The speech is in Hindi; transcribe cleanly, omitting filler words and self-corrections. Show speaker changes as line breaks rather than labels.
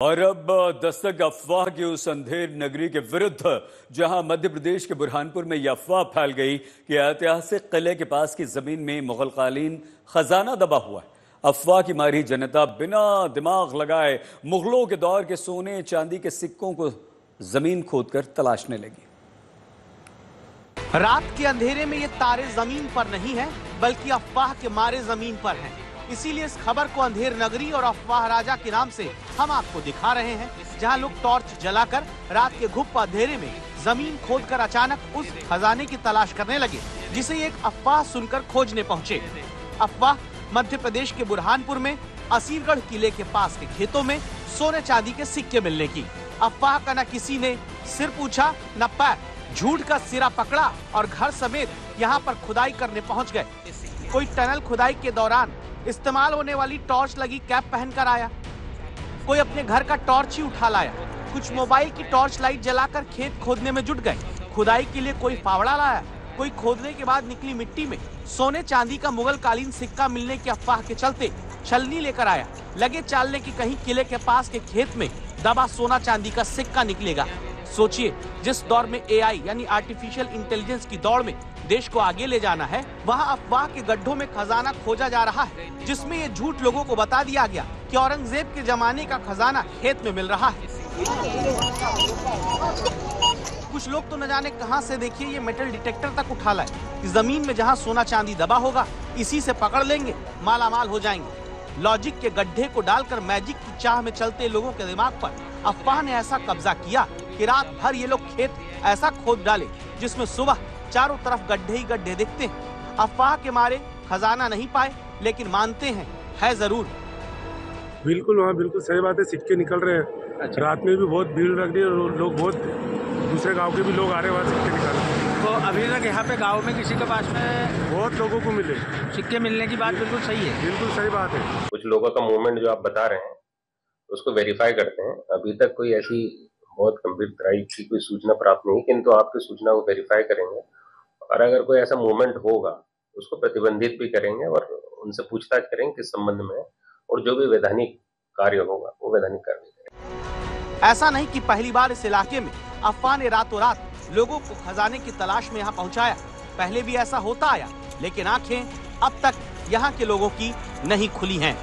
और अब दस्तक अफवाह की उस अंधेर नगरी के विरुद्ध, जहां मध्य प्रदेश के बुरहानपुर में यह अफवाह फैल गई कि ऐतिहासिक किले के पास की जमीन में मुगलकालीन खजाना दबा हुआ है। अफवाह की मारी जनता बिना दिमाग लगाए मुगलों के दौर के सोने चांदी के सिक्कों को जमीन खोदकर तलाशने लगी।
रात के अंधेरे में ये तारे जमीन पर नहीं है, बल्कि अफवाह के मारे जमीन पर हैं। इसीलिए इस खबर को अंधेर नगरी और अफवाह राजा के नाम से हम आपको दिखा रहे हैं, जहां लोग टॉर्च जलाकर रात के घुप अंधेरे में जमीन खोदकर अचानक उस खजाने की तलाश करने लगे, जिसे एक अफवाह सुनकर खोजने पहुंचे। अफवाह मध्य प्रदेश के बुरहानपुर में असीरगढ़ किले के पास के खेतों में सोने चांदी के सिक्के मिलने की। अफवाह का न किसी ने सिर पूछा न पैर, झूठ का सिरा पकड़ा और घर समेत यहाँ पर खुदाई करने पहुँच गए। कोई टनल खुदाई के दौरान इस्तेमाल होने वाली टॉर्च लगी कैप पहनकर आया, कोई अपने घर का टॉर्च ही उठा लाया, कुछ मोबाइल की टॉर्च लाइट जलाकर खेत खोदने में जुट गए। खुदाई के लिए कोई फावड़ा लाया, कोई खोदने के बाद निकली मिट्टी में सोने चांदी का मुगल कालीन सिक्का मिलने की अफवाह के चलते छलनी लेकर आया, लगे चालने की कहीं किले के पास के खेत में दबा सोना चांदी का सिक्का निकलेगा। सोचिए, जिस दौर में एआई यानी आर्टिफिशियल इंटेलिजेंस की दौड़ में देश को आगे ले जाना है, वहाँ अफवाह के गड्ढों में खजाना खोजा जा रहा है, जिसमें ये झूठ लोगों को बता दिया गया कि औरंगजेब के जमाने का खजाना खेत में मिल रहा है। कुछ लोग तो न जाने कहां से देखिए ये मेटल डिटेक्टर तक उठा लाए कि जमीन में जहां सोना चांदी दबा होगा इसी से पकड़ लेंगे, मालामाल हो जाएंगे। लॉजिक के गड्ढे को डालकर मैजिक की चाह में चलते लोगों के दिमाग पर अफवाह ने ऐसा कब्जा किया कि रात भर ये लोग खेत ऐसा खोद डाले जिसमें सुबह चारों तरफ गड्ढे ही गड्ढे दिखते हैं। अफवाह के मारे खजाना नहीं पाए, लेकिन मानते हैं है जरूर।
बिल्कुल, वहाँ बिल्कुल सही बात है, सिक्के निकल रहे हैं। अच्छा। रात में भी बहुत भीड़ लग रही है और लोग बहुत दूसरे गांव के भी लोग आ रहे हैं वहाँ सिक्के निकालने।
तो अभी तक यहाँ पे गांव में किसी के पास में
बहुत लोगों को मिले
सिक्के मिलने की बात बिल्कुल सही है।
बिल्कुल सही बात है।
कुछ लोगों का मूवमेंट जो आप बता रहे हैं उसको वेरीफाई करते हैं। अभी तक कोई ऐसी बहुत गंभीर तरह की कोई सूचना प्राप्त नहीं, किंतु आपकी सूचना को वेरीफाई करेंगे और अगर कोई ऐसा मूवमेंट होगा उसको प्रतिबंधित भी करेंगे और उनसे पूछताछ करेंगे किस संबंध में, और जो भी वैधानिक कार्य होगा वो वैधानिक कार्य करेंगे।
ऐसा नहीं कि पहली बार इस इलाके में अफवाह ने रातों रात लोगों को खजाने की तलाश में यहाँ पहुँचाया। पहले भी ऐसा होता आया, लेकिन आंखें अब तक यहाँ के लोगों की नहीं खुली हैं।